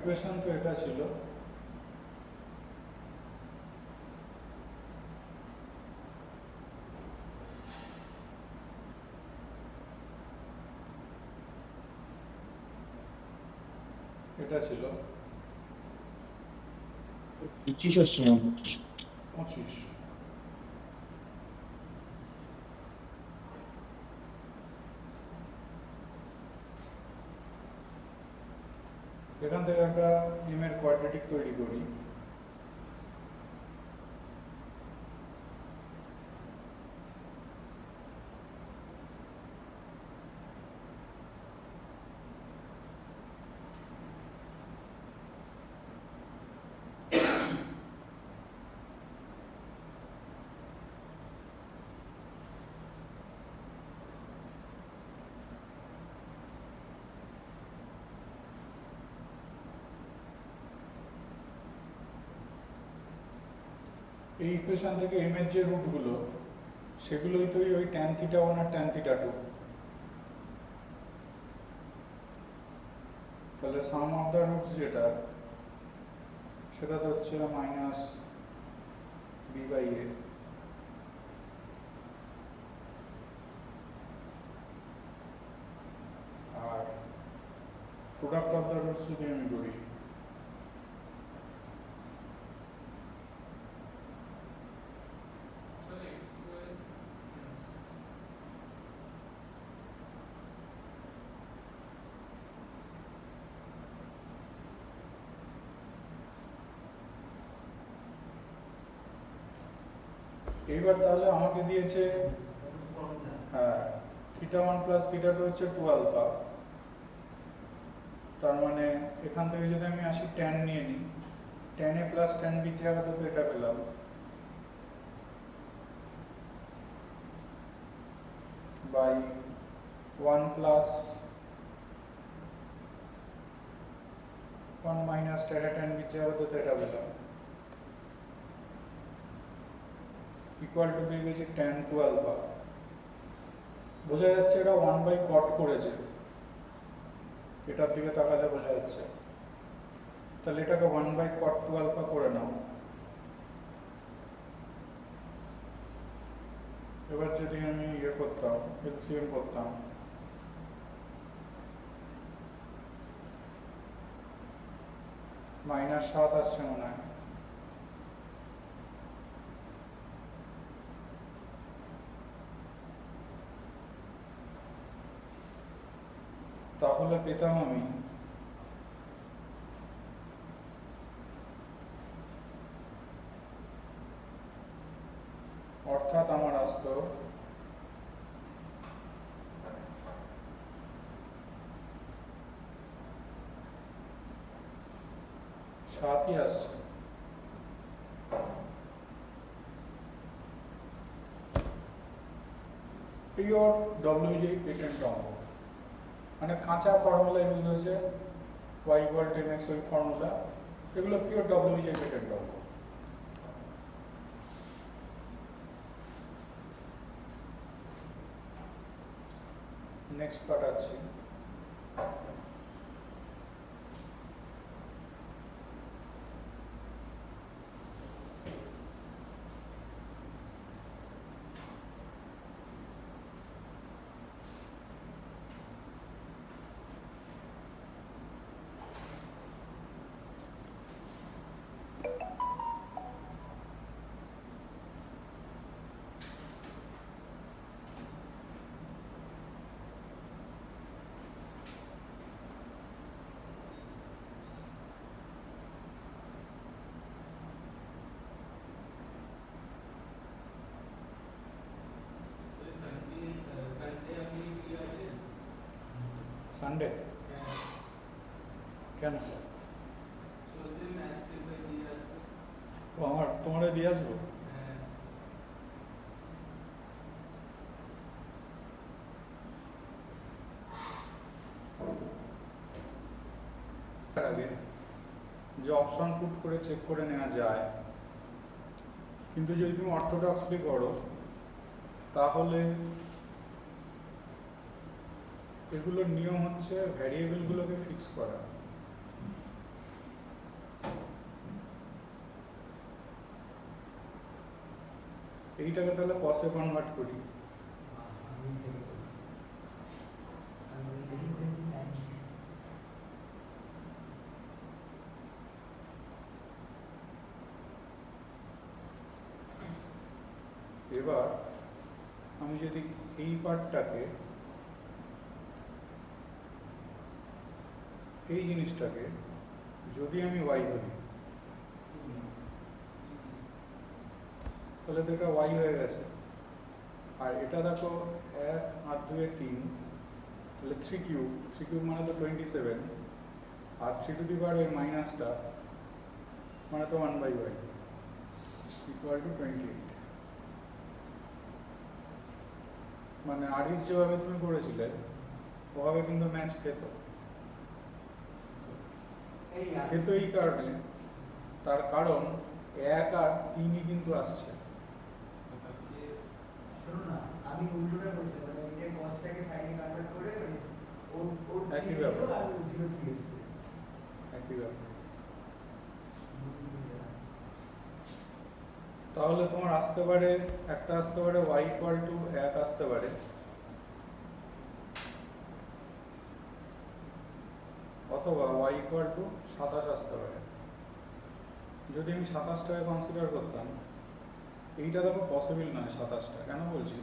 Equation তো এটা ছিল, এটা ছিল 25 আসছে না 25। এখান থেকে একটা এম এর কোয়াড্রেটিক তৈরি করি। এই ইকুয়েশন থেকে এম এর যে রুটগুলো সেগুলোই তো ওই ট্যান থিটা 1 আর ট্যান থিটা 2। তাহলে সাম অফ দ্য রুটস যেটা সেটা তো হচ্ছে মাইনাস বি বাই এ, আর প্রোডাক্ট অফ দ্য রুটস যদি আমি করি এইবার তাহলে আমাকে দিয়েছে হ্যাঁ থিটা 1 প্লাস থিটা 2 হচ্ছে 2 আলফা। তার মানে এখান থেকে যদি আমি আসি ট্যান নিয়ে নিই, tan A plus tan B জায়গাতে তো এটা পেলাম by 1 plus 1 minus tan B জায়গাতে তো এটা পেলাম ইকুয়াল টু পেয়ে গেছি ট্যান 2 আলফা। বোঝা যাচ্ছে এটা 1 বাই কট করেছে, এটার দিকে তাকালে বোঝা যাচ্ছে। তাহলে এটাকে 1 বাই কট 2 আলফা করে নাও। এবার যদি আমি ইয়ে করতাম, এলসিএম করতাম, মাইনাস 7 আসছে মনে হয়। তাহলে পেতাম আমি অর্থাৎ আমার আসতো সাতই আসছে। পিওর ডব্লিউজি পেটেন্ট অঙ্ক, মানে কাঁচা ফর্মুলা ইউজ হয়েছে, ওয়াই ইকুয়াল টু এমএক্স ওই ফর্মুলা, এগুলো পিওর ডব্লিউজি পেটেন্ট অঙ্ক। নেক্সট পার্ট আছে সানডে। কেন ও আমার তোমারে দিয়ে আসবো? আগে যে অপশন পুট করে চেক করে নেওয়া যায়, কিন্তু যদি তুমি অর্থোডক্সলি করো তাহলে এগুলোর নিয়ম হচ্ছে ভ্যারিয়েবলগুলোকে ফিক্স করা। এইটাকে তাহলে কসে কনভার্ট করি। এবার আমি যদি এই পার্টটাকে, এই জিনিসটাকে যদি আমি y ধরি, তাহলে তো এটা y হয়ে গেছে। আর এটা দেখো 1 আর 2 এর 3, তাহলে 3 কিউব, 3 কিউব মানে তো 27, আর 3 টু দি পাওয়ার এর মাইনাসটা মানে তো 1/y ইকুয়াল টু 28। মানে আরিস যেভাবে তুমি করেছিলে ওভাবে কিন্তু ম্যাচ খেত। খেত এই কারণে, তার কারণ 1 আর 3ই কিন্তু আসছে। শোনো না, আমি উল্টোটা বলছি, মানে এটা কসটাকে সাইনে কনভার্ট করে মানে ওর একই 0 ব্যাপার। আর 0 এসছে। একই ব্যাপার। তাহলে তোমার আসতে পারে, একটা আসতে পারে y ইকুয়াল টু 1 আসতে পারে, অথবা y ইকুয়াল টু 27 আসতে পারে। যদি আমি 27টাকে কনসিডার করতাম, এইটা দেখো পসিবল নয় 27টা। কেন বলছি?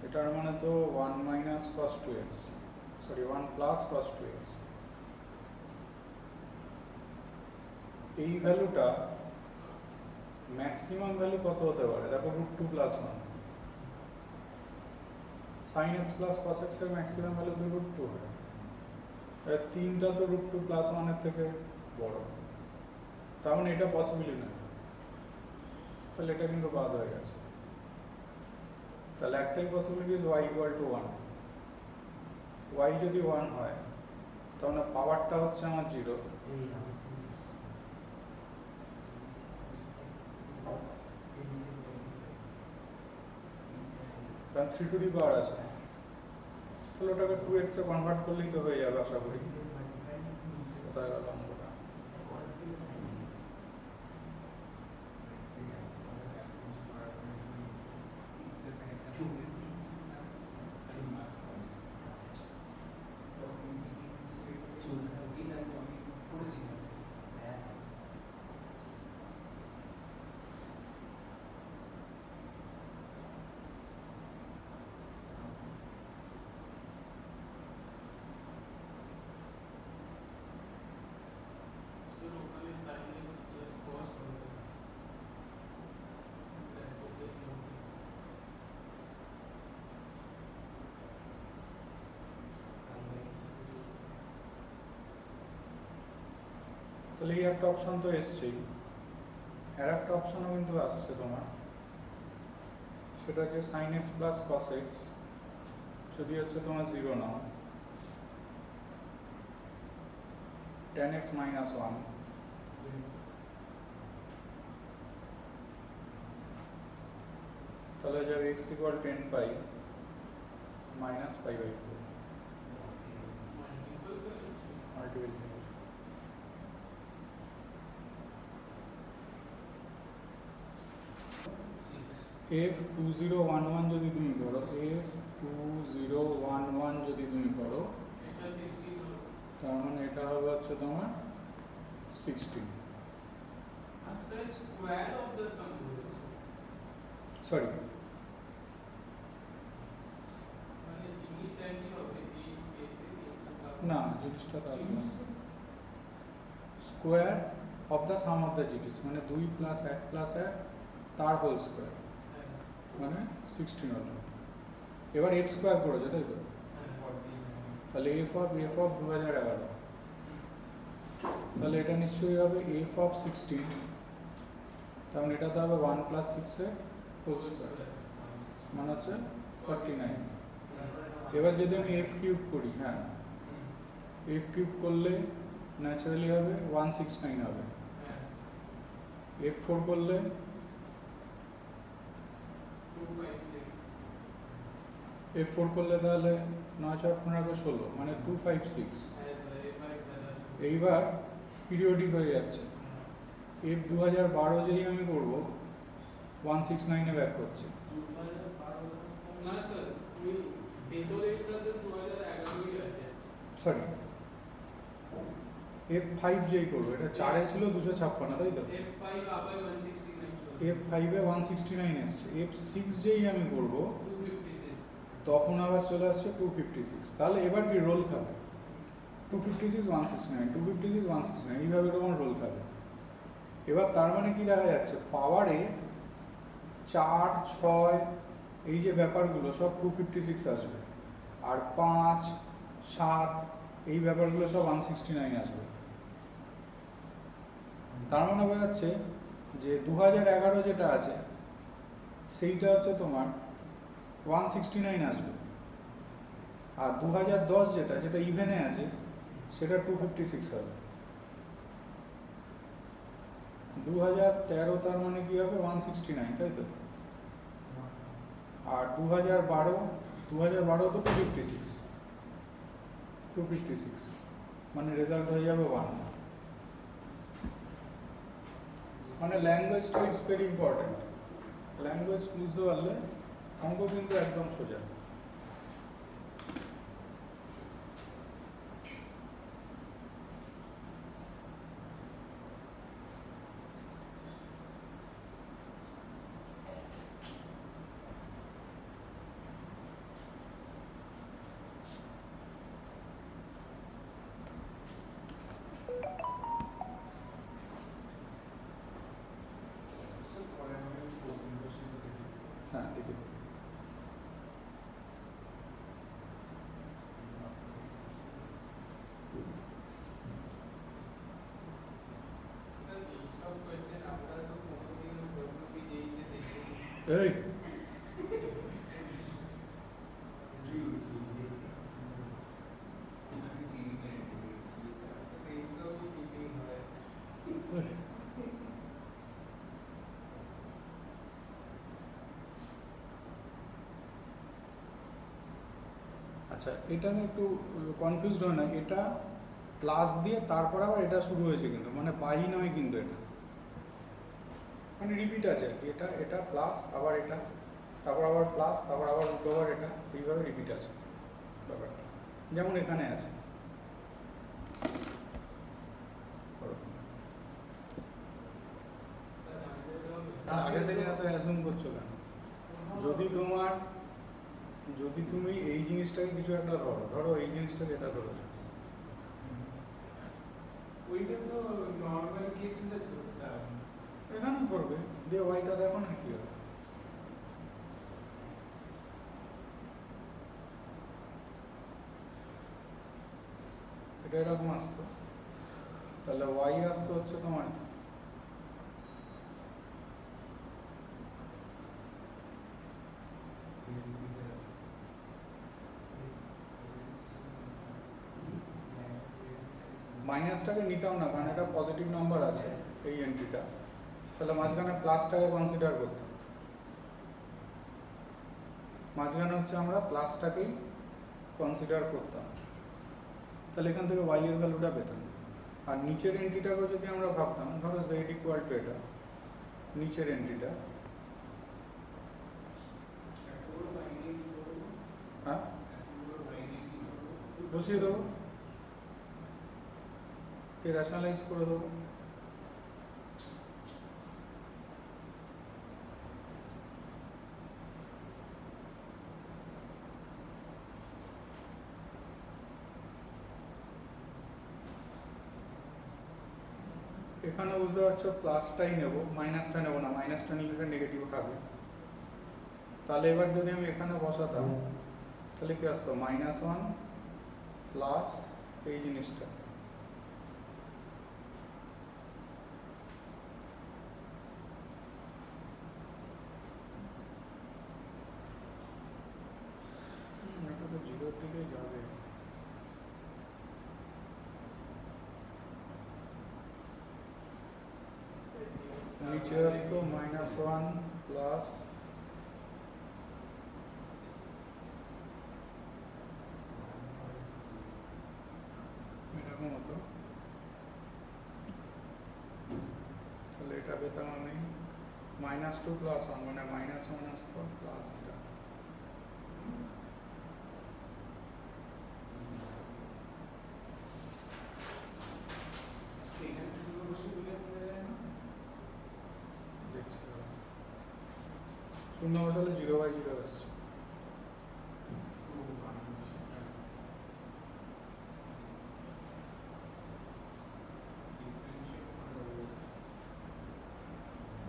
এটার মানে তো 1 minus cos 2x, sorry 1 plus cos 2x। এই ভ্যালুটা ম্যাক্সিমাম ভ্যালু কত হতে পারে? দেখো √2 plus 1। Sine x plus cos x এর ম্যাক্সিমাম ভ্যালু তো √2 হয়। এর 3টা তো √2 প্লাস 1 এর থেকে বড়, তার মানে এটা পসিবলই না। তাহলে এটা কিন্তু বাদ হয়ে গেছে। তাহলে একটাই possibility y equal to 1। y যদি 1 হয় তাহলে পাওয়ারটা হচ্ছে আমার 0, এই না কারণ 3 টু দি পাওয়ার আছে। তাহলে ওটাকে 2x এ কনভার্ট করলেই তো হয়ে যাবে আশা করি। কোথায় গেল অঙ্কটা? তাহলে এই একটা অপশন তো এসছেই, আর একটা অপশনও কিন্তু আসছে তোমার, সেটা হচ্ছে sine x plus cos x যদি হচ্ছে তোমার 0 নাও, tan x মাইনাস 1, তাহলে যাবে x equal 10 pi minus pi by 4 multiple. F2011 যদি তুমি করো, F2011 যদি তুমি করো, তার মানে এটা হবে হচ্ছে তোমার 16, সরি না, জিনিসটা তার square of the some of the জিনিস, মানে 2 প্লাস 1 প্লাস 1 তার হোল স্কোয়ার মানে 16 হলো। এবার এফ স্কোয়ার করেছে তাই তো, তাহলে এফ অফ 2011, তাহলে এটা নিশ্চয়ই হবে এফ অফ 16, তার মানে এটা তো হবে 1 প্লাস 6 এর হোল স্কোয়ার মানে হচ্ছে 49। এবার যদি আমি এফ কিউব করি, হ্যাঁ এফ কিউব করলে ন্যাচারালি হবে 169 হবে, F4 করলে F4 করলে তাহলে 9 4 15 16 মানে 256। এইবার পিরিয়ডিক হয়ে যাচ্ছে, এফ 2012 যেই আমি করব 169 এ ব্যাক করছে। না স্যার ওই ভেতরে এটাতে 2011 আছে। সরি, F5 যেই করবো, এটা 4 এ ছিল 256, তাই তো? F5 আবার 169 F5 এ 169 এসছে। F6 যেই আমি করব 256 তখন আবার চলে আসছে 256। তাহলে এবার কি রোল খাবে? 256 169 256 169 এইভাবে এরকম রোল খাবে। এবার তার মানে কি দেখা যাচ্ছে, পাওয়ারে 4 6 এই যে ব্যাপারগুলো সব 256 আসবে, আর 5 7 এই ব্যাপারগুলো সব 169 আসবে। তার মানে বোঝা যাচ্ছে যে 2011 যেটা আছে সেইটা হচ্ছে তোমার 169 আসবে, আর 2010 যেটা ইভেনে আছে সেটা 256 হবে। 2013 তার মানে কি হবে 169, তাই তো? আর 2012 তো 256 মানে রেজাল্ট হয়ে যাবে 1। মানে ল্যাঙ্গুয়েজটা ইটস ভেরি ইম্পর্টেন্ট। ল্যাঙ্গুয়েজ বুঝতে পারলে অঙ্ক কিন্তু একদম সোজা। হ্যাঁ, দেখি। সব কোয়েশ্চেন আমরা তো কোনোদিন ডব্লিউবিজেইতে দেখিনি। এই এইসব চিটিং হয়। আচ্ছা, এটা আমি একটু কনফিউজড হয় না, এটা প্লাস দিয়ে তারপর আবার এটা শুরু হয়েছে কিন্তু, মানে বাই নয় কিন্তু, এটা মানে রিপিট আছে আর কি। এটা প্লাস আবার এটা, তারপর আবার প্লাস, তারপর আবার উল্টো আবার এটা, এইভাবে রিপিট আছে ব্যাপারটা, যেমন এখানে আছে। স্যার আমাদের হবে আগে থেকে এত অ্যাসুম করছো কেন? যদি তুমি এই জিনিসটাকে কিছু একটা ধরো এই জিনিসটাকে এটা ধরেছো, ওইটা তো নর্মাল কেসে ধরতাম। এখানে ধরবে, দিয়ে ওয়াইটা দেখো না কি হয়। এটা এরকম আসতো, তাহলে ওয়াই আসতো হচ্ছে তোমার মাইনাসটাকে নিতাম না, কারণ এটা পজিটিভ নাম্বার আছে এই এন্ট্রিটা, তাহলে মাঝখানে প্লাসটাকে কনসিডার করতাম। মাঝখানে হচ্ছে আমরা প্লাসটাকেই কনসিডার করতাম, তাহলে এখান থেকে ওয়াই এর ভ্যালুটা পেতাম। আর নিচের এন্ট্রিটাকেও যদি আমরা ভাবতাম, ধরো জেড ইকুয়াল টু এটা, নিচের এন্ট্রিটা, হ্যাঁ বসিয়ে দেবো, রেশনালাইজ করে দেবো। এখানে বুঝতে পারছো প্লাসটাই নেব, মাইনাসটা নেব না, মাইনাসটা নিলে নেগেটিভ খাবে। তাহলে এবার যদি আমি এখানে বসাতাম তাহলে কি আসতো, -1 প্লাস এই জিনিসটা, এটা তো জিরোর দিকেই যাবে। নিচে আসতো -1 প্লাস এরকম হতো, এটা পেতাম আমি -2 + 1 মানে -1 আসতো প্লাস এটা। এখানে শুরু বসে দিলে হয়ে যায় না? দেখছি শূন্য বসালে 0/0 আসছে।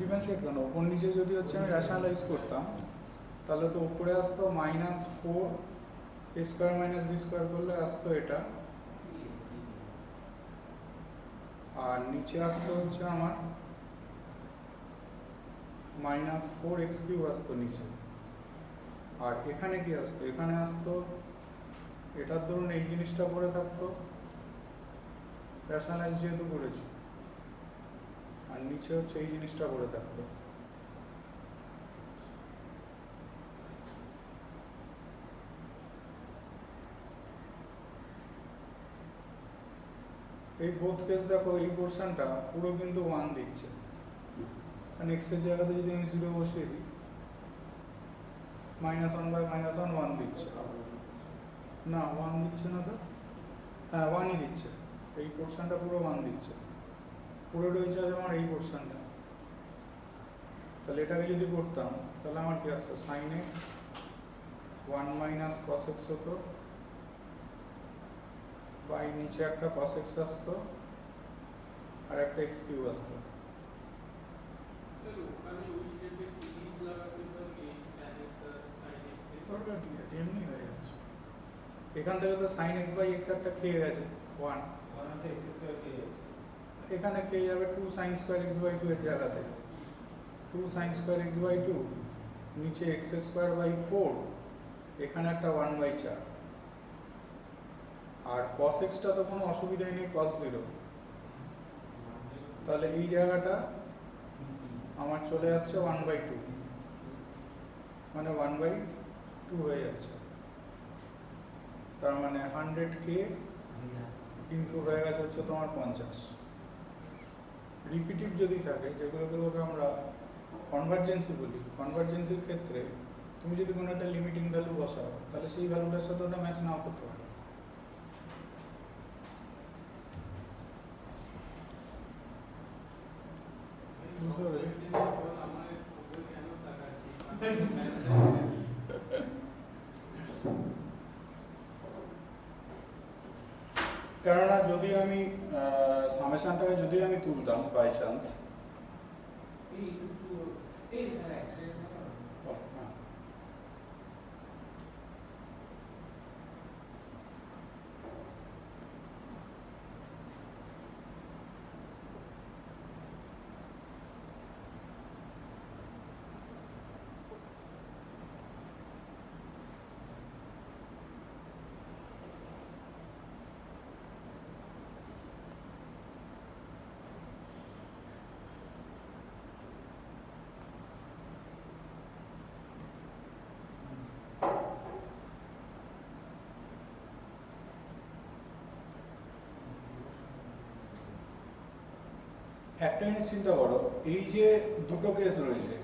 ডিফারেন্সিয়েট কেন, ওপর নিচে যদি হচ্ছে আমি রেশনালাইজ করতাম তাহলে তো উপরে আসতো -4 a স্কোয়ার - b স্কোয়ার করলে আসতো এটা, আর নিচে আসতো হচ্ছে আমার -4x³ আসতো নিচে। আর এখানে কি আসতো, এখানে আসতো এটার ধরুন এই জিনিসটা পড়ে থাকতো রেশনালাইজ যেহেতু করেছি, আর নিচে হচ্ছে এই জিনিসটা পড়ে থাকতো। এই বোথ কেস দেখো, এই পোর্শনটা পুরো কিন্তু 1 দিচ্ছে, কারণ x এর জায়গাতে যদি আমি 0 বসিয়ে দিই -1/-1 1 দিচ্ছে না, 1 দিচ্ছে না তো, হ্যাঁ 1ই দিচ্ছে, এই পোর্শনটা পুরো 1 দিচ্ছে, পুরো রয়েছে আমার এই পোর্শনটা। তাহলে এটাকে যদি করতাম তাহলে আমার কি আসতো sin x 1 - cos x হতো, বাই নিচে একটা cos x আসতো আর একটা x³ আসতো। স্যার ওখানে ওই স্টেপে সিরিজ লাগাতে পারি tan x আর sin x এর। ওটা ঠিক আছে, এমনি হয়ে যাচ্ছে। এখান থেকে তো sin x/x একটা খেয়ে গেছে 1, এখানে খেয়ে যাবে 2 sin² x/2 এর জায়গাতে 2 sin² x/2, নিচে x²/4, এখানে একটা 1/4, আর cos x টা তো কোনো অসুবিধাই নেই, cos 0, তাহলে এই জায়গাটা আমার চলে আসছে 1/2, মানে 1/2 হয়ে যাচ্ছে। তার মানে 100k কিন্তু হয়ে গেছে হচ্ছে তোমার 50। রিপিটিভ যদি থাকে, যেগুলোকে আমরা কনভার্জেন্সি বলি, কনভার্জেন্সির ক্ষেত্রে তুমি যদি কোনো একটা লিমিটিং ভ্যালু বসাও তাহলে সেই ভ্যালুটার সাথে ওটা ম্যাচ নাও করতে পারে। বুঝতে পেরেছি? আমার ওকে কেন তাকাচ্ছি? কেননা যদি আমি সামেশনটাকে যদি আমি তুলতাম বাই চান্স, একটা জিনিস চিন্তা করো, এই যে দুটো কেস রয়েছে,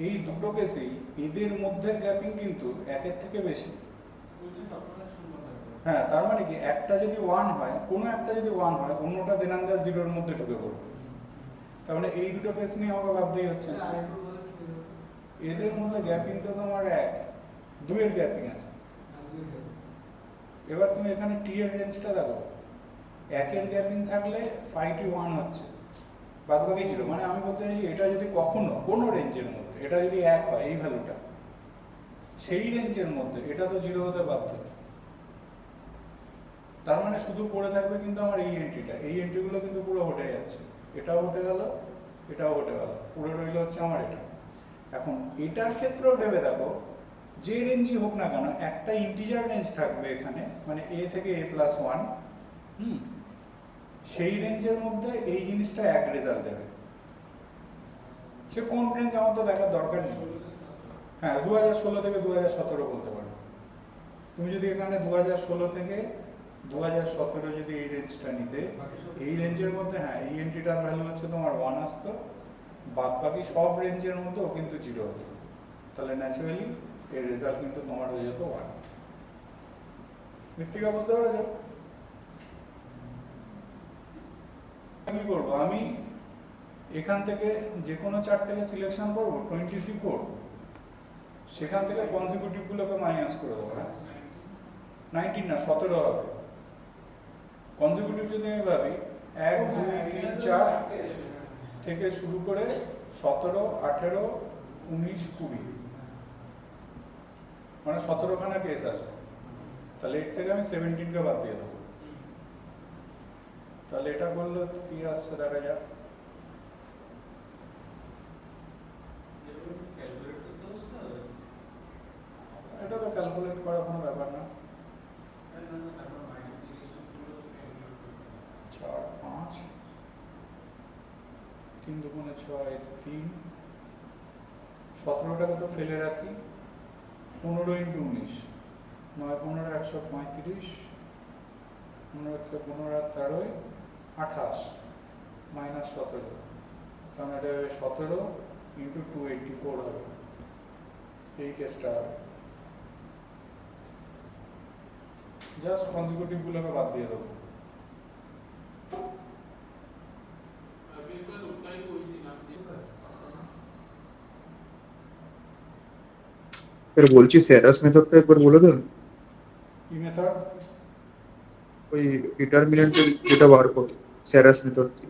এই দুটো কেসেই এদের মধ্যে গ্যাপিং কিন্তু একের থেকে বেশি। হ্যাঁ, তার মানে কি একটা যদি 1 হয়, কোনো একটা যদি 1 হয়, অন্যটা দেনান্দা 0-র মধ্যে ঢুকে পড়বে। তার মানে এই দুটো কেস নিয়ে আমাকে ভাবতেই হচ্ছে না, এদের মধ্যে গ্যাপিং তো তোমার 1, 2 এর গ্যাপিং আছে। এবার তুমি এখানে টি এর রেঞ্জটা দেখো, 1 এর গ্যাপিং থাকলে 5t1 হচ্ছে, বাদ বাকি 0, মানে আমি বলতে চাইছি এটা যদি কখনো কোনো রেঞ্জের মধ্যে এটা যদি 1 হয়, এই ভ্যালুটা সেই রেঞ্জের মধ্যে, এটা তো 0 হতে বাধ্য। তার মানে শুধু পড়ে থাকবে কিন্তু আমার এই এন্ট্রিটা, এই এন্ট্রিগুলো কিন্তু পুরো হটে যাচ্ছে, এটাও হটে গেল, এটাও হটে গেল, পুরো রইল হচ্ছে আমার এটা। এখন এটার ক্ষেত্রেও ভেবে দেখো, যে রেঞ্জই হোক না কেন একটা ইন্টিজার রেঞ্জ থাকবে এখানে, মানে a থেকে a+1, সেই রেঞ্জের মধ্যে এই জিনিসটা 1 রেজাল্ট দেবে। সে কোন রেঞ্জ আমার তো দেখার দরকার নেই। হ্যাঁ, 2016 থেকে 2017 বলতে পারো। তুমি যদি এখানে 2016 থেকে 2017 যদি এই রেঞ্জটা নিতে, এই রেঞ্জের মধ্যে হ্যাঁ এই এন্ট্রিটার ভ্যালু হচ্ছে তোমার 1 আসতো, বাদ বাকি সব রেঞ্জের মধ্যে ও কিন্তু 0 হতো, তাহলে ন্যাচারালি এর রেজাল্ট কিন্তু তোমার হয়ে যেত 1। মৃত্তিকা বুঝতে পেরেছো? কি করবো আমি, এখান থেকে যে কোনো চারটাকে সিলেকশন করবো, 20C করব, সেখান থেকে কনজিকিউটিভ গুলোকে মাইনাস করে দেবো। হ্যাঁ, 19 না 17 হবে। কনজিকিউটিভ যদি আমি ভাবি 1 2 3 4 থেকে শুরু করে 17 18 19 20, মানে 17খানা কেস আছে, তাহলে এর থেকে আমি 17কে বাদ দিয়ে দেবো। তাহলে এটা করলে কি আসছে দেখা যাক। এটা তো ক্যালকুলেট করার কোনো ব্যাপার না। 4 5 3 2 6 3, 17টাকে তো ফেলে রাখি, 15 × 19 9 15 135, 15 15 13 28 মাইনাস 17, তাহলে এটা 17 × 284 হবে, এই কেসটা হবে। জাস্ট কনজিকিউটিভ গুলোকে বাদ দিয়ে দেবো। अभी सर उतना ही कोई चीज आपने फिर বলছি স্যারাস মেথডটা একবার বলে দেন। কি মেথড? ওই ডিটারমিনেন্টের যেটা বার করে স্যারাস মেথড কি?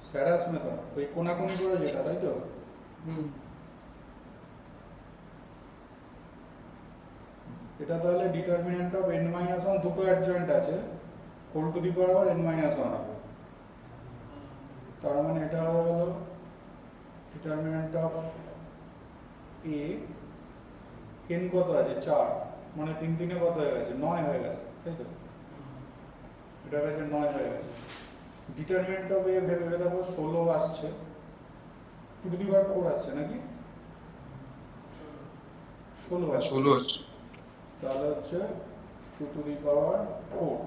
স্যারাস মেথড ওই কোনাকুনি করে যেটা, তাই তো? এটা তাহলে ডিটারমিনেন্ট অফ n-1 দুটো অ্যাডজয়েন্ট আছে, whole to the power n-1 হবে। তার মানে এটা হয়ে গেল ডিটারমিনেন্ট অফ a, n কত আছে 4, মানে 3 3 কত হয়ে গেছে 9 হয়ে গেছে, তাই তো? এটা হয়েছে 9 হয়ে গেছে। ডিটারমিনেন্ট অফ a ভেবে দেখো 16 আসছে, টু টু দি পাওয়ার 4 আসছে নাকি? 16 আসছে। 16 আছে। তাহলে হচ্ছে 2 to the power 4,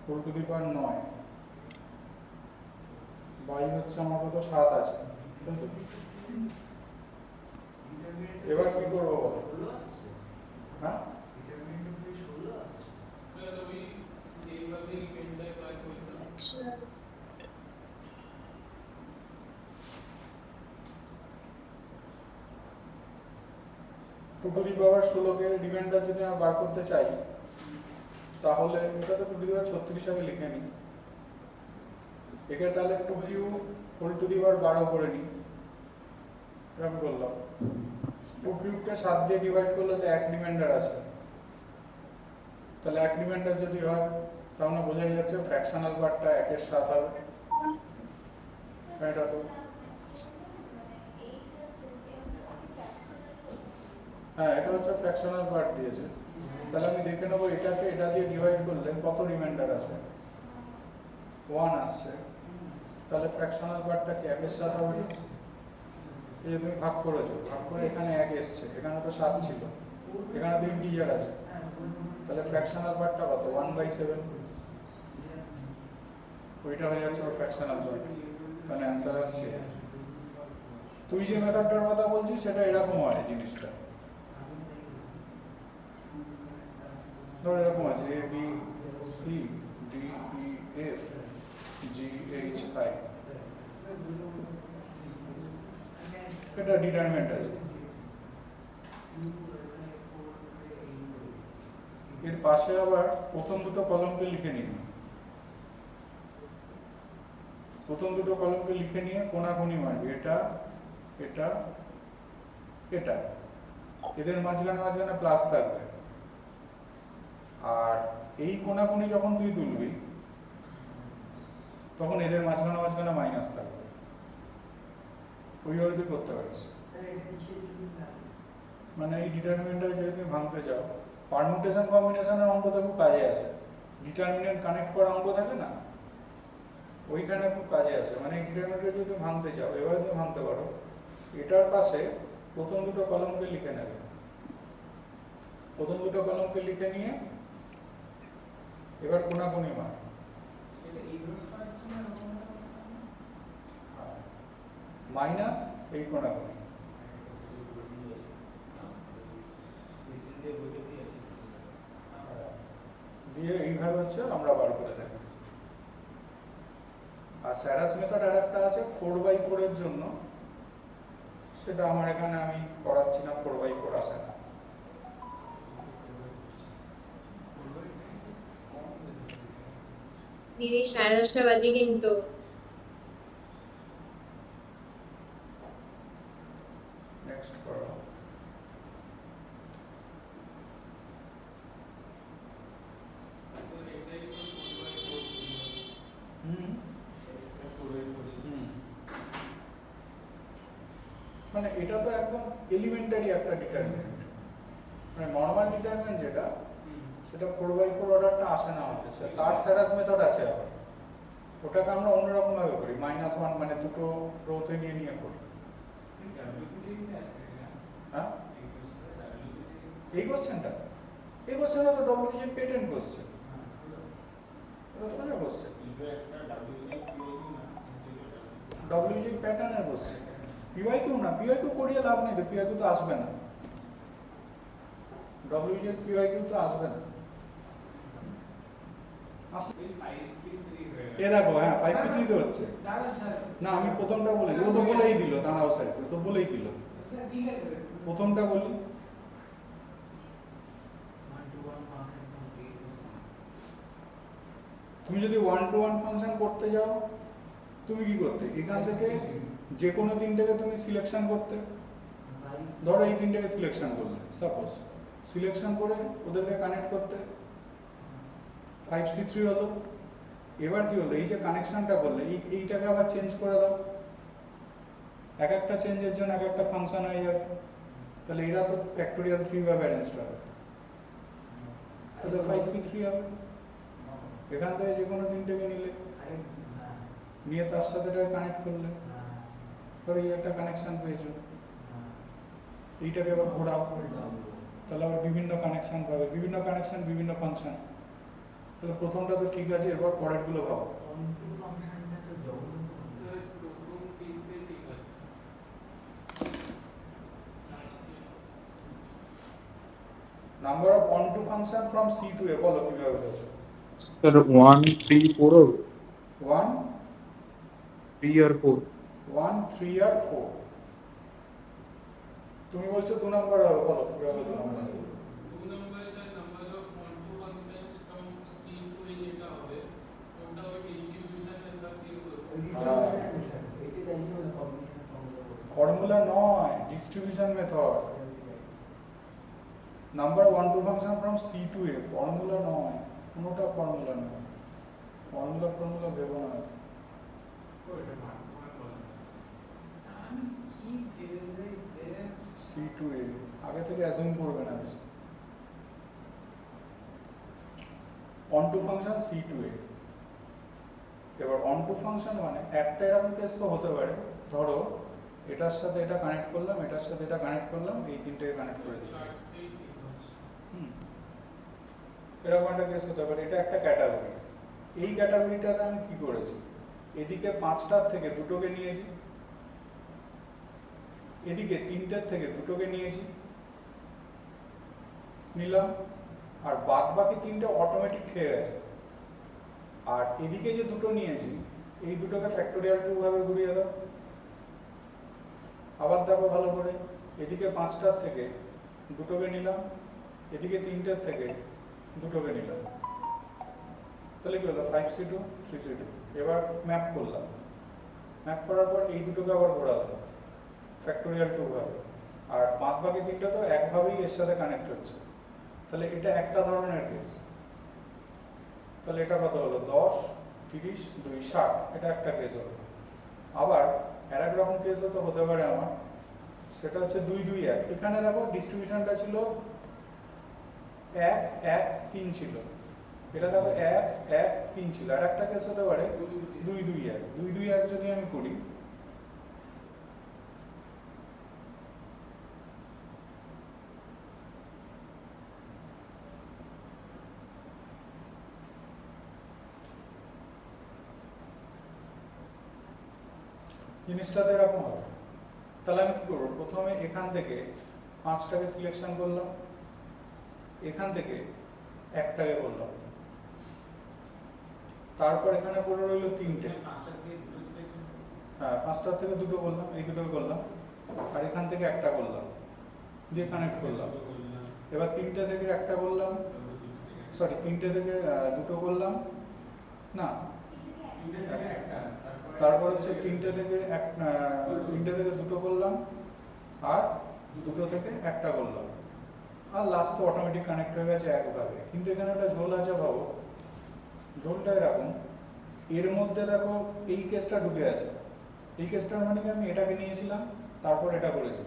whole to the power 9 by হচ্ছে আমার কত 7 আছে, তাই তো? এবার কি করবো বলো? হ্যাঁ, सर अभी ये वाली रिमाइंडर का कोई था 2 টু দি পাওয়ার 16কে রিমাইন্ডার যদি আমরা বার করতে চাই, তাহলে এটা তো 2 টু দি পাওয়ার 36 আগে লিখে নিই, একে তাহলে 2 কিউ হোল টু দি পাওয়ার 12 করে নিই, এরকম করলাম। 2 কিউবকে 7 দিয়ে ডিভাইড করলে তো 1 রিমাইন্ডার আছে, তাহলে 1 রিমাইন্ডার যদি হয় তাহলে বোঝা যাচ্ছে ফ্র্যাকশনাল পার্টটা 1 এর 7 হবে। এটা তো হ্যাঁ, এটা হচ্ছে ফ্র্যাকশনাল পার্ট দিয়েছে, তাহলে আমি দেখে নেবো এটাকে এটা দিয়ে ডিভাইড করলে কত রিমাইন্ডার আছে, 1 আসছে, তাহলে ফ্র্যাকশনাল পার্টটা কি 1 এর 7 হবে? এই যে তুমি ভাগ করেছো, ভাগ করে এখানে 1 এসছে, এখানে তো 7 ছিল, এখানে তো ইন্টিজার আছে, তাহলে ফ্র্যাকশনাল পার্টটা কত 1/7, ওইটা হয়ে যাচ্ছে ওর ফ্র্যাকশনাল পার্ট, তাহলে অ্যান্সার আসছে। তুই যে মেথডটার কথা বলছিস সেটা এরকম হয় জিনিসটা, ধর এরকম আছে a b c d e f g h i, এটা ডিটারমিনেন্ট আছে। এর পাশে আবার প্রথম দুটো কলমকে লিখে নিন, প্রথম দুটো কলমকে লিখে নিয়ে কোনাকুনি মারবি, এটা এটা এটা, এদের মাঝখানে মাঝখানে প্লাস থাকবে, আর এই কোনাকুনি যখন তুই তুলবি তখন এদের মাঝখানে মাঝখানে মাইনাস থাকবে, ওইভাবে তুই করতে পারিস। মানে এই ডিটারমিনেন্টটা যদি তুমি ভাঙতে চাও, পারমুটেশন কম্বিনেশনের অঙ্ক তো খুব কাজে আসে, ডিটারমিনেন্ট কানেক্ট করা অঙ্ক থাকে না, ওইখানে খুব কাজে আসে। মানে এই ডিটারমিনেন্টটা যদি তুমি ভাঙতে চাও, এভাবে তুমি ভাঙতে পারো, এটার পাশে প্রথম দুটো কলমকে লিখে নেবে, প্রথম দুটো কলমকে লিখে নিয়ে এবার কোনাকুনি মান এটা ইগনোর করার জন্য এরকম একটা মাইনাস এই কোনাকুনি দিয়ে এইভাবে হচ্ছে আমরা বার করে থাকি। আর স্যারাস মেথড আর একটা আছে 4/4 এর জন্য, সেটা আমার এখানে আমি করাচ্ছি না, 4/4 আসে না। দিদি 10:30 বাজে কিন্তু। নেক্সট করো। স্যার এটাই তো 4/4 হুম হুম। মানে এটা তো একদম এলিমেন্টারি একটা ডিটারমিনেন্ট, মানে নর্মাল ডিটারমিনেন্ট যেটা, সেটা 4/4 অর্ডারটা আসে না আমাদের স্যার। তার স্যারাস মেথড আছে আবার, ওটাকে আমরা অন্যরকম ভাবে করি, -1 মানে দুটো রোতে নিয়ে নিয়ে করি। হ্যাঁ এই কোশ্চেনটা তো ডব্লিউজি পেটেন্ট কোশ্চেন, এটা সোজা কোশ্চেন, ডব্লিউজি প্যাটার্নের কোশ্চেন। পিওয়াইকিউ না, পিওয়াইকিউ করিয়ে লাভ নেই, তো পিওয়াইকিউ তো আসবে না, ডব্লিউজি পিওয়াইকিউ তো আসবে না। এ দেখো, হ্যাঁ 5p3 তো হচ্ছে দাঁড়ান স্যার না, আমি প্রথমটা বলি, ও তো বলেই দিল, দাঁড়াও স্যার, ও তো বলেই দিল, স্যার ঠিক আছে প্রথমটা বলি। 1-to-1 ফাংশন কমপ্লিট তুমি যদি 1-to-1 ফাংশন করতে যাও, তুমি কি করতে, এখান থেকে যে কোনো তিনটাকে তুমি সিলেকশন করতে, ধরো এই তিনটাকে সিলেকশন করলে, সাপোজ সিলেকশন করে ওদেরকে কানেক্ট করতে, 5c3 হলো। এবার কি হলো, এই যে কানেকশনটা করলে এইটাকে আবার চেঞ্জ করে দাও, এক একটা চেঞ্জের জন্য এক একটা ফাংশন হয়ে যাবে, তাহলে এরা তো ফ্যাক্টোরিয়াল 3 ভাবে অ্যারেঞ্জড হবে, তাহলে 5p3 হবে। এখান থেকে যে কোনো তিনটাকে নিলে, নিয়ে তার সাথে এটা কানেক্ট করলে, ধরো এই একটা কানেকশন পেয়েছো, এইটাকে আবার ঘোরাও, তাহলে আবার বিভিন্ন কানেকশন পাবে, বিভিন্ন কানেকশন বিভিন্ন ফাংশন। তাহলে প্রথমটা তো ঠিক আছে, এরপর পরেরগুলো পাবো। অনটু ফাংশনটা তো জঘন্য স্যার প্রথম তিনটে ঠিক আছে, number of onto function from C to A, বলো কিভাবে বলছো? স্যার 1, 3, 4 হবে? 1, 3 আর 4। 1, 3 আর 4। তুমি বলছো 2 নাম্বার হবে, বলো কিভাবে 2 নাম্বার হবে? 2 number sir number of অনটু functions from C to A যেটা হবে, ওটা ওই ডিস্ট্রিবিউশন মেথড দিয়ে করব। এটি তাই জন্য কম্বিনেশন ফর্মুলা ফর্মুলা নয়, distribution method. Number one to function from C to A, formula নয়, কোনোটা ফর্মুলা নয়, ফর্মুলা দেবো না। আমি কি ভেবে যাই সি টু এ আগে থেকে অ্যাজিউম করবে না বেশি। Onto function C to A, এবার অন টু ফাংশন মানে একটা এরকম কেস তো হতে পারে, ধরো এটার সাথে এটা কানেক্ট করলাম, এটার সাথে এটা কানেক্ট করলাম, এই তিনটেকে কানেক্ট করে দিলাম। চারটেই ঠিক আছে। এরকম একটা কেস হতে পারে, এটা একটা ক্যাটাগরি। এই ক্যাটাগরিটাতে আমি কি করেছি, এদিকে 5টার থেকে দুটোকে নিয়েছি, এদিকে 3টের থেকে দুটোকে নিয়েছি, নিলাম, আর বাদ বাকি 3টে অটোমেটিক খেয়ে গেছে। আর এদিকে যে দুটো নিয়েছি, এই দুটোকে ফ্যাক্টোরিয়াল 2 ভাবে ঘুরিয়ে দাও। আবার দেখো ভালো করে, এদিকে 5টার থেকে দুটোকে নিলাম, এদিকে 3টের থেকে দুটোকে নিলাম, তাহলে কি হলো 5c2 3c2। এবার ম্যাপ করলাম, ম্যাপ করার পর এই দুটোকে আবার ঘোরালাম ফ্যাক্টোরিয়াল 2 ভাবে, আর বাদ বাকি 3টা তো একভাবেই এর সাথে কানেক্ট হচ্ছে, তাহলে এটা একটা ধরনের কেস। তাহলে এটা কত হলো, 10, 30, 2, 60, এটা একটা কেস হলো। আবার আর এক রকম কেস হতে পারে আমার, সেটা হচ্ছে 2, 2, 1। এখানে দেখো ডিস্ট্রিবিউশনটা ছিল 1, 1, 3 ছিল, এটা দেখো 1, 1, 3 ছিল। আর একটা কেস হতে পারে 2, 2, 1। 2, 2, 1 যদি আমি করি, জিনিসটা তো এরকম হবে। তাহলে আমি কি করবো, প্রথমে এখান থেকে 5টাকে সিলেকশন করলাম, এখান থেকে 1টাকে করলাম, তারপর এখানে পড়ে রইল 3টে। হ্যাঁ, 5টার থেকে 2টো করলাম, এই 2টো করলাম, আর এখান থেকে 1টা করলাম, দিয়ে কানেক্ট করলাম। এবার 3টে থেকে 1টা করলাম, সরি 3টে থেকে 2টো করলাম, না তারপর হচ্ছে 3টে থেকে 2টো করলাম, আর 2টো থেকে 1টা করলাম, আর লাস্ট তো অটোমেটিক কানেক্ট হয়ে গেছে একভাবে। কিন্তু এখানে একটা ঝোল আছে, ভাবো ঝোলটা এরকম, এর মধ্যে দেখো এই কেসটা ঢুকে আছে। এই কেসটার মানে কি, আমি এটাকে নিয়েছিলাম তারপর এটা করেছি।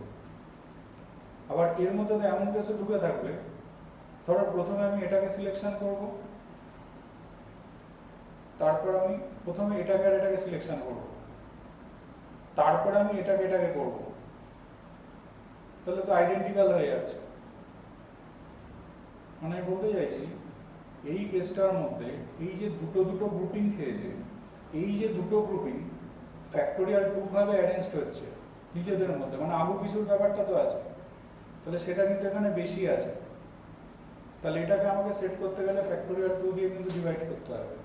আবার এর মধ্যে তো এমন কেসে ঢুকে থাকবে, ধরো প্রথমে আমি এটাকে সিলেকশন করব, তারপর আমি প্রথমে এটাকে আর এটাকে সিলেকশন করব, তারপর আমি এটাকে করব, তাহলে তো আইডেন্টিক্যাল হয়ে যাচ্ছে। মানে আমি বলতে চাইছি, এই কেসটার মধ্যে এই যে দুটো গ্রুপিং খেয়েছে, এই যে দুটো গ্রুপিং ফ্যাক্টোরিয়াল 2 ভাবে অ্যারেঞ্জড হচ্ছে নিজেদের মধ্যে, মানে আবু কিছুর ব্যাপারটা তো আছে, তাহলে সেটা কিন্তু এখানে বেশি আছে। তাহলে এটাকে আমাকে সেট করতে গেলে ফ্যাক্টোরিয়াল 2 দিয়ে কিন্তু ডিভাইড করতে হবে।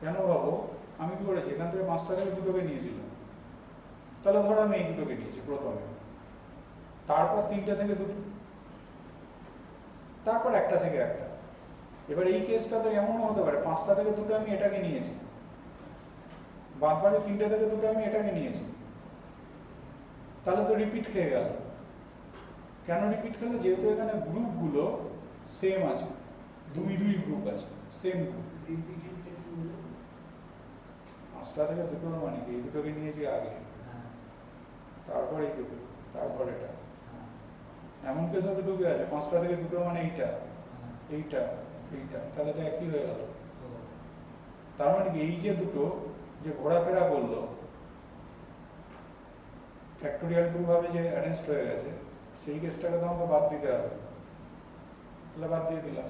কেন ভাবো, আমি কি করেছি, এখান থেকে 5টা থেকে 2টোকে নিয়েছিলাম, তাহলে ধরো আমি এই 2টোকে নিয়েছি প্রথমে, তারপর 3টে থেকে 2টো, তারপর 1টা থেকে 1টা। এবার এই কেসটা তো এমনও হতে পারে 5টা থেকে 2টো আমি এটাকে নিয়েছি, বাদ বাকি 3টে থেকে 2টো আমি এটাকে নিয়েছি, তাহলে তো রিপিট খেয়ে গেল। কেন রিপিট খেলো, যেহেতু এখানে গ্রুপগুলো সেম আছে, 2 গ্রুপ আছে, সেম গ্রুপ। 5টা থেকে 2টোর মানে কি, এই 2টোকে নিয়েছি আগে, তারপর এই 2টো, তারপর এটা, এমন কেস হতে ঢুকে আছে 5টা থেকে 2টো মানে এইটা, তাহলে তো একই হয়ে গেল। তার মানে কি, এই যে দুটো যে ঘোরাফেরা করলো ফ্যাক্টোরিয়াল 2 ভাবে যে অ্যারেঞ্জড হয়ে গেছে, সেই কেসটাকে তো আমাকে বাদ দিতে হবে। তাহলে বাদ দিয়ে দিলাম,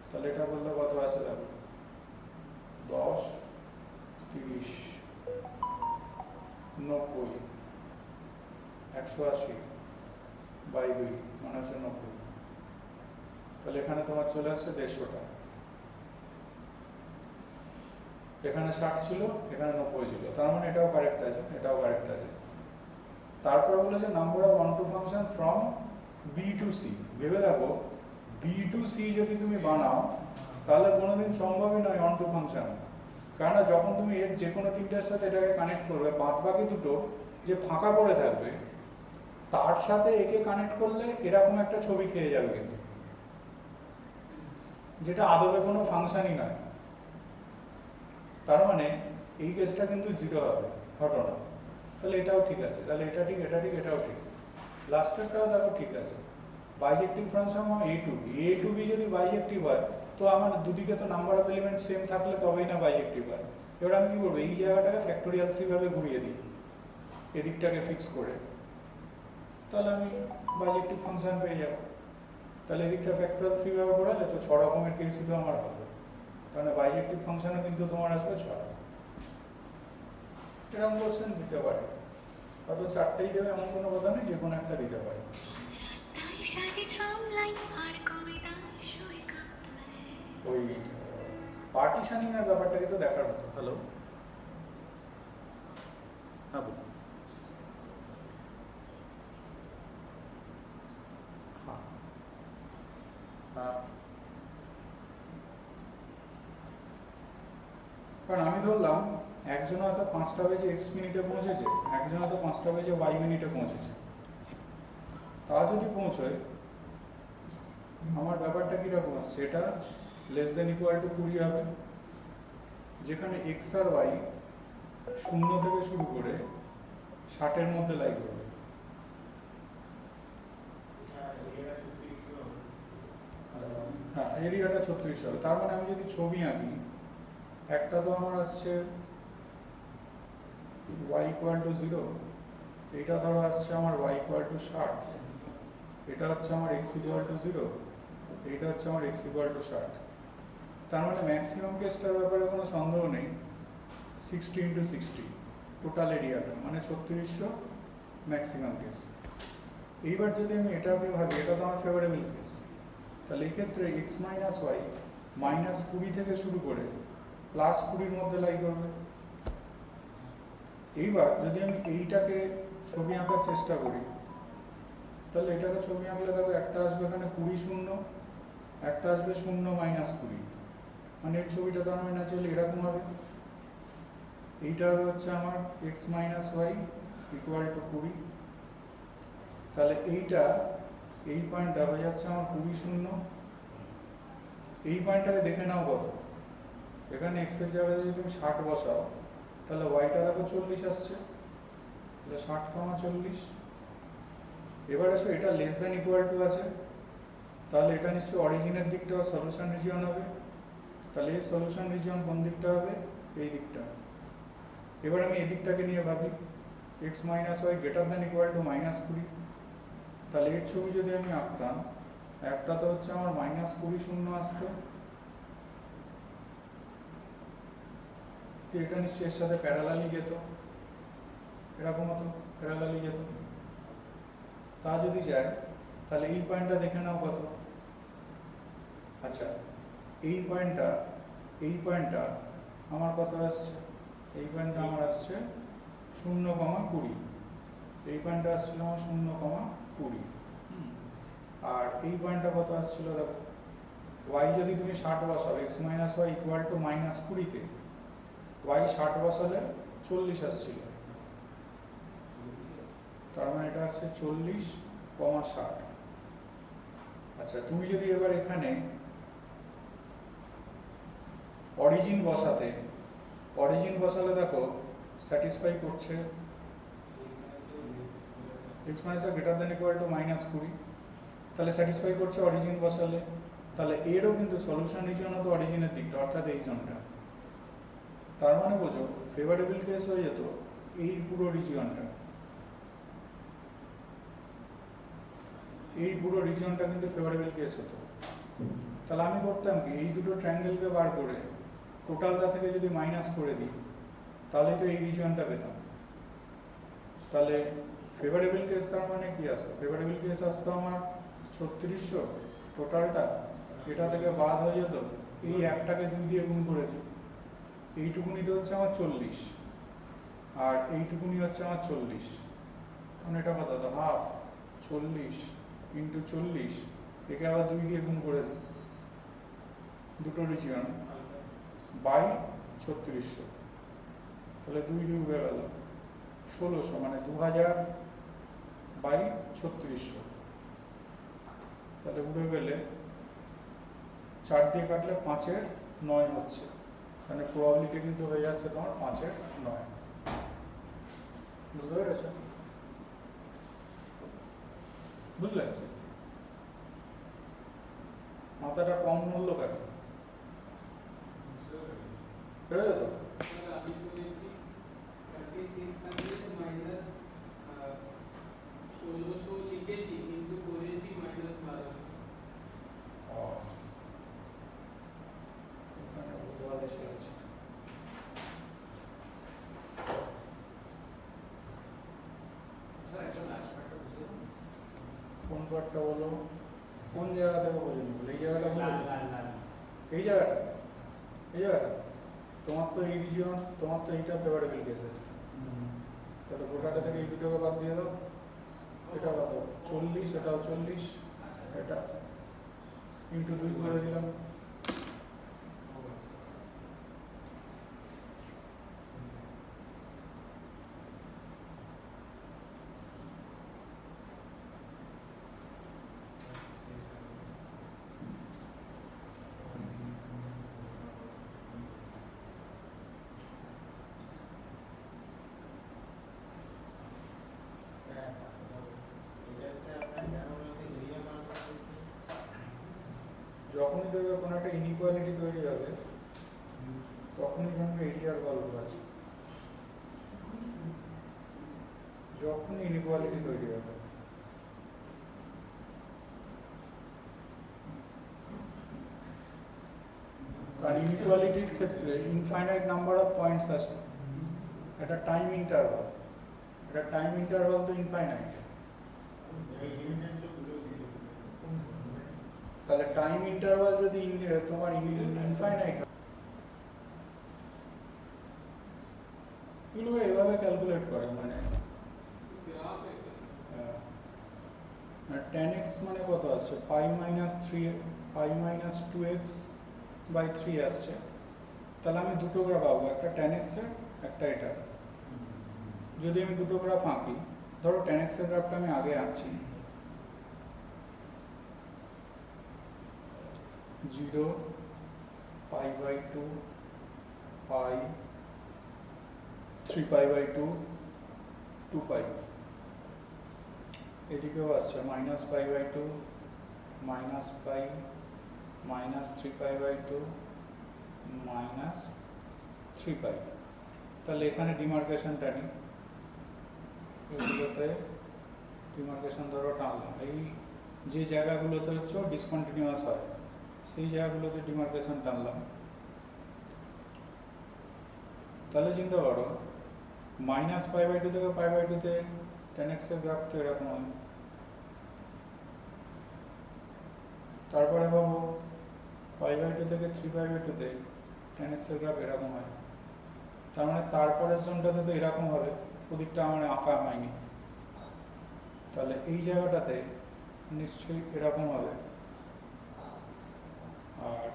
তাহলে এটা করলে কত আছে দেখো, 10, 30, 90, 180 বাই 2 মানে হচ্ছে 90। তাহলে এখানে তোমার চলে আসছে 150টা, এখানে 60 ছিল, এখানে 90 ছিল, তার মানে এটাও কারেক্ট আছে, এটাও কারেক্ট আছে। তারপর বলেছে number of onto function from B to C. ভেবে দেখো, বি টু সি যদি তুমি বানাও, তাহলে কোনোদিন সম্ভবই নয় অন টু ফাংশন, কেননা যখন তুমি এর যে কোনো 3টার সাথে এটাকে কানেক্ট করবে, বাদ বাকি 2টো যে ফাঁকা পড়ে থাকবে তার সাথে একে কানেক্ট করলে এরকম একটা ছবি খেয়ে যাবে, কিন্তু যেটা আদবে কোনো ফাংশনই নয়। তার মানে এই কেসটা কিন্তু 0 হবে ঘটনা। তাহলে এটাও ঠিক আছে, তাহলে এটা ঠিক, এটা ঠিক, এটাও ঠিক, লাস্টেরটাও দেখো ঠিক আছে। বাইজেক্টিভ ফাংশন এ টু বি যদি বাইজেক্টিভ হয়, তো আমার দুদিকে তো নাম্বার অফ এলিমেন্ট সেম থাকলে তবেই না বাইজেক্টিভ হয়। এবার আমি কি করবো, এই জায়গাটাকে ফ্যাক্টোরিয়াল 3 ভাবে ঘুরিয়ে দিই, এদিকটাকে ফিক্স করে, তাহলে আমি বাইজেক্টিভ ফাংশন পেয়ে যাব। তাহলে এদিকটা ফ্যাক্টোরিয়াল 3 ভাবে ঘোরালে তো 6 রকমের কেসই তো আমার হবে, তাহলে বাইজেক্টিভ ফাংশনও কিন্তু তোমার আসবে 6। এরকম কোশ্চেন দিতে পারে, অত 4টেই দেবে এমন কোনো কথা নেই, যে কোনো একটা দিতে পারে। ওই পার্টিশনিং এর ব্যাপারটাকে তো দেখার মতো। হ্যালো, হ্যাঁ বলুন। কারণ আমি ধরলাম একজন হয়তো 5টা বেজে x মিনিটে পৌঁছেছে, একজন হয়তো 5টা বেজে y মিনিটে পৌঁছেছে। তা যদি পৌঁছয়, আমার ব্যাপারটা কীরকম আসছে, এটা লেস দেন ইকুয়াল টু 20 হবে, যেখানে x আর y 0 থেকে শুরু করে 60-এর মধ্যে লাই করবে। হ্যাঁ, এরিয়াটা 36 হবে। তার মানে আমি যদি ছবি আঁকি, একটা তো আমার আসছে y ইকুয়াল টু 0, এইটা ধরো আসছে আমার y ইকুয়াল টু 60, এটা হচ্ছে আমার x ইকুয়াল টু 0, এইটা হচ্ছে আমার x ইকুয়াল টু 60। তার মানে ম্যাক্সিমাম কেসটার ব্যাপারে কোনো সন্দেহ নেই, 60 × 60 টোটাল এরিয়াটা, মানে 3600 ম্যাক্সিমাম কেস। এইবার যদি আমি এটাকে ভাবি, এটা তো আমার ফেভারেবল কেস, তাহলে এই ক্ষেত্রে এক্স মাইনাস ওয়াই -20 থেকে শুরু করে +20 মধ্যে লাই করবে। এইবার যদি আমি এইটাকে ছবি আঁকার চেষ্টা করি, তাহলে এটাকে ছবি আঁকলে দেখো একটা আসবে এখানে 20 শূন্য, একটা আসবে 0 -20, মানে এর ছবিটা তো আমার ন্যাচারালি এরকম হবে। এইটা হচ্ছে আমার x minus Y equal to 20, তাহলে এই পয়েন্টটা হয়ে যাচ্ছে আমার 20 শূন্য। এই পয়েন্টটাকে দেখে নাও কত, এখানে এক্স এর জায়গায় যদি তুমি 60 বসাও, তাহলে ওয়াইটা দেখো 40 আসছে, তাহলে 60, 40। এবার এসো এটা লেস দ্যান ইকুয়াল টু আছে, তাহলে এটা নিশ্চয়ই অরিজিনের দিকটা সলিউশন রিজিয়ন হবে, তাহলে এই সলিউশন রিজিয়ন কোন দিকটা হবে? এই দিকটা। এবার আমি এই দিকটাকে নিয়ে ভাবি, x minus y greater than equal to -20, তাহলে এর ছবি যদি আমি আঁকতাম, একটা তো হচ্ছে আমার -20 শূন্য আসতো, তো এটা নিশ্চয়ই এর সাথে প্যারালালি যেত, এরকম হতো, প্যারালালি যেত। তা যদি যায়, তাহলে এই পয়েন্টটা দেখে নাও কত। আচ্ছা, এই পয়েন্টটা আমার কত আসছে? এই পয়েন্টটা আমার আসছে 0,20, এই পয়েন্টটা আসছিল আমার 0,20। আর এই পয়েন্টটা কত আসছিল দেখো, ওয়াই যদি তুমি 60 বসাও, X minus Y equal to -20তে ওয়াই 60 বসালে 40 আসছিল, তার মানে এটা আসছে 40,60। আচ্ছা, তুমি যদি এবার এখানে অরিজিন বসালে দেখো স্যাটিসফাই করছে x minus greater than equal to -20, তাহলে স্যাটিসফাই করছে অরিজিন বসালে, তাহলে এরও কিন্তু সলিউশন রিজিয়ন তো অরিজিনের দিকটা, অর্থাৎ এই জোনটা। তার মানে বোঝো ফেভারেবল কেস হয়ে যেত এই পুরো রিজিয়নটা, এই পুরো রিজিয়নটা কিন্তু ফেভারেবল কেস হতো। তাহলে আমি করতাম কি, এই দুটো ট্রায়াঙ্গেলকে বার করে টোটালটা থেকে যদি মাইনাস করে দিই, তাহলে তো এই রিজিয়নটা পেতাম। তাহলে ফেভারেবল কেস তার মানে কি আসতো? ফেভারেবল কেস আসতো আমার 3600 টোটালটা, এটা থেকে বাদ হয়ে যেত, এই একটাকে 2 দিয়ে গুণ করে দিই, এইটুকুনিতে হচ্ছে আমার 40, আর এইটুকুনি হচ্ছে আমার 40, তখন এটা কত হতো? হাফ 40 ইন্টু 40, একে আবার 2 দিয়ে গুণ করে দিই, দুটো রিজিয়ন বাই 3600, তাহলে 2 দিয়ে উঠে গেল 1600, মানে 2000 বাই 3600, তাহলে উঠে গেলে 4 দিয়ে কাটলে 5/9 হচ্ছে, তাহলে প্রবাবিলিটি কিন্তু হয়ে যাচ্ছে তোমার 5/9। বুঝতে পেরেছ? বুঝলে মাথাটা কম মূল্য কেন? বুঝলে তো? আমি করেছি 3600 মাইনাস 1600 লিখেছি, কিন্তু করেছি -1200। এখানে ভুল এসে গেছে। কোন পার্টটা বলো, কোন জায়গা থেকে বোঝেনি? এই জায়গাটা বলেছো, এই জায়গাটা তোমার তো এই রিজিয়ন, তোমার তো এইটা ফেভারেবল কেস আছে, তাহলে গোটাটা থেকে এই দুটোকে বাদ দিয়ে দাও, এটা কত 40, এটাও 40, এটা ইন্টু 2 করে দিলাম, যখনই দেখবে কোনো একটা ইনইকুয়ালিটি তৈরি হবে, তখনই জানবে এরিয়ার গল্প আছে। যখনই ইনইকুয়ালিটি তৈরি হবে, কারণ ইনইকুয়ালিটির ক্ষেত্রে ইনফাইনাইট নাম্বার অফ পয়েন্টস আছে, এটা টাইম ইন্টারভাল, এটা টাইম ইন্টারভাল তো ইনফাইনাইট। তাহলে টাইম ইন্টারভাল যদি তোমার ইনফাইনাইট, এগুলো এভাবে ক্যালকুলেট করে, মানে ग्राफ है tan x মানে কত আসছে, পাই মাইনাস 2x বাই 3 আসছে। তাহলে আমি দুটো গ্রাফ পাবো, একটা tan x এর, একটা এটা। যদি আমি দুটো গ্রাফ আঁকি, ধরো tan x এর গ্রাফটা আমি আগে আঁকছি, 0 পাই by 2 pi 3 pi by 2 2 pi, এদিকেও আসছে minus pi by 2 minus pi minus 3 pi by 2 minus 3 pi. তাহলে এখানে ডিমার্কেশনটা নিই, এগুলোতে ডিমার্কেশন ধরো টানলাম, এই যে জায়গাগুলোতে হচ্ছে ডিসকন্টিনিউয়াস হয় সেই জায়গাগুলোতে ডিমার্কেশন টানলাম। তাহলে চিন্তা করো মাইনাস পাই বাই 2 থেকে পাই বাই 2-তে tan x এর গ্রাফ তো এরকম হয়। তারপরে ভাবো পাই বাই 2 থেকে 3 পাই বাই 2-তে tan x এর গ্রাফ এরকম হয়। তার মানে তারপরের জোনটাতে তো এরকম হবে, ওদিকটা আমার আঁকা হয়নি। তাহলে এই জায়গাটাতে নিশ্চয়ই এরকম হবে, আর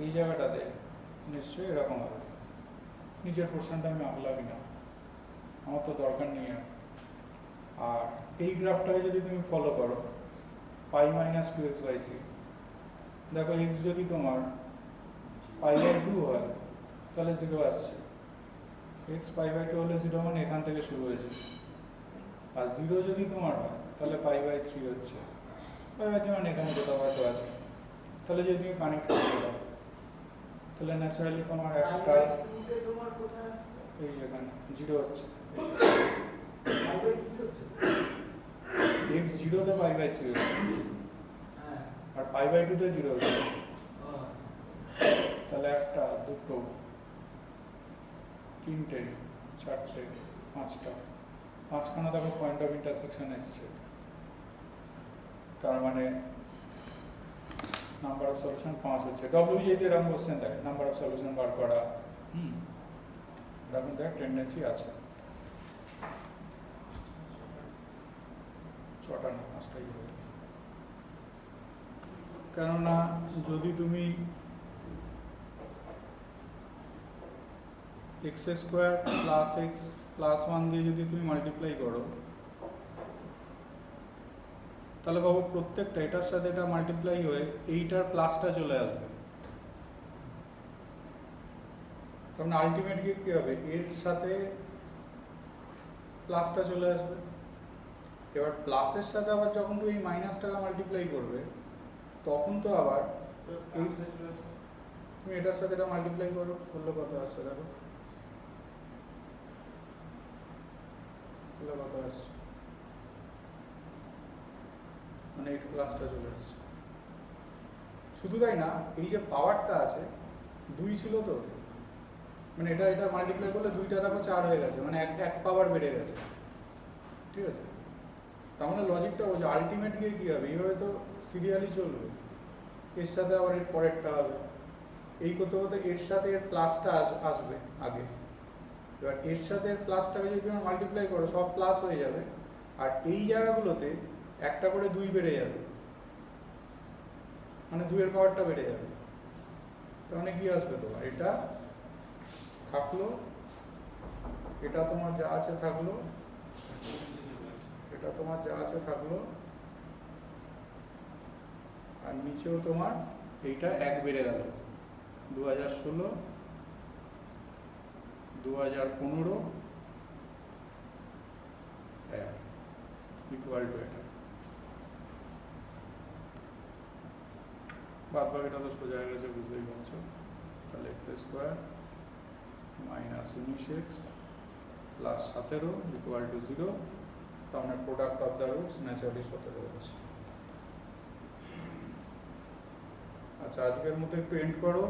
এই জায়গাটাতে নিশ্চয়ই এরকম হবে। নিজের পোর্শনটা আমি আঁকলামই না, আমার তো দরকার নেই আর। আর এই গ্রাফটাকে যদি তুমি ফলো করো পাই মাইনাস 2x বাই 3, দেখো x যদি তোমার পাই বাই 2 হয় তাহলে 0 আসছে, x পাই বাই 2 হলে 0 মানে এখান থেকে শুরু হয়েছে। আর 0 যদি তোমার হয় তাহলে পাই বাই 3 হচ্ছে, পাই বাই 3 মানে এখানে কোথাও হয়তো আছে। তাহলে যদি তুমি কানেক্ট করে দাও তাহলে ন্যাচারালি তোমার একটা তোমার কোথায় এই যেখানে 0 হচ্ছে, পাই বাই 3 হচ্ছে? x 0-তে পাই বাই 3 হচ্ছে, হ্যাঁ। আর পাই বাই 2-তে 0 হচ্ছে। ও, তাহলে একটা, দুটো, তিনটে, চারটে, পাঁচটা, পাঁচখানা দেখো পয়েন্ট অফ ইন্টারসেকশন এসছে। তার মানে নাম্বার অফ সলিউশন 5 হচ্ছে। ডব্লিউবিতে এরকম কোশ্চেন দেয়, নাম্বার অফ সলিউশন বার করা, এরকম দেখ টেন্ডেন্সি আছে। 6টা না 5টাই হবে, কেননা যদি তুমি x square plus x plus 1 দিয়ে যদি তুমি মাল্টিপ্লাই করো, তাহলে বাবু প্রত্যেকটা এটার সাথে এটা মাল্টিপ্লাই হয়ে এইটার প্লাসটা চলে আসবে। তখন আলটিমেট গিয়ে কী হবে, এর সাথে প্লাসটা চলে আসবে। এবার প্লাসের সাথে আবার যখন তুমি মাইনাসটাকে মাল্টিপ্লাই করবে তখন তো আবার এই তুমি এটার সাথে এটা মাল্টিপ্লাই করো, করলে কত আসছে দেখো, তাহলে কত আসছে, মানে এই প্লাসটা চলে আসছে। শুধু তাই না, এই যে পাওয়ারটা আছে 2 ছিল তো, মানে এটা এটা মাল্টিপ্লাই করলে 2টা দেখো 4 হয়ে গেছে, মানে এক পাওয়ার বেড়ে গেছে। ঠিক আছে, তার মানে লজিকটা ও যে আলটিমেট গিয়ে কী হবে, এইভাবে তো সিরিয়ালি চলবে, এর সাথে আবার এর পরেরটা হবে, এই করতে করতে এর সাথে এর প্লাসটা আসবে আগে। এবার এর সাথে এর প্লাসটাকে যদি তুমি মাল্টিপ্লাই করো সব প্লাস হয়ে যাবে, আর এই জায়গাগুলোতে একটা করে 2 বেড়ে যাবে, মানে 2 এর পাওয়ারটা বেড়ে যাবে। তার মানে কি আসবে তোমার, এটা থাকলো, এটা তোমার যা আছে থাকলো, এটা তোমার যা আছে থাকলো, আর নিচেও তোমার এইটা 1 বেড়ে গেল, 2016, 2015 ইকুয়াল টু এটা। বাদ বাকিটা তো সোজা হয়ে গেছে, বুঝতেই পারছো। তাহলে x square minus 19x plus 17 equal to 0, তার মানে product of the roots naturally 17 হচ্ছে। আচ্ছা, আজকের মতো একটু এন্ড করো।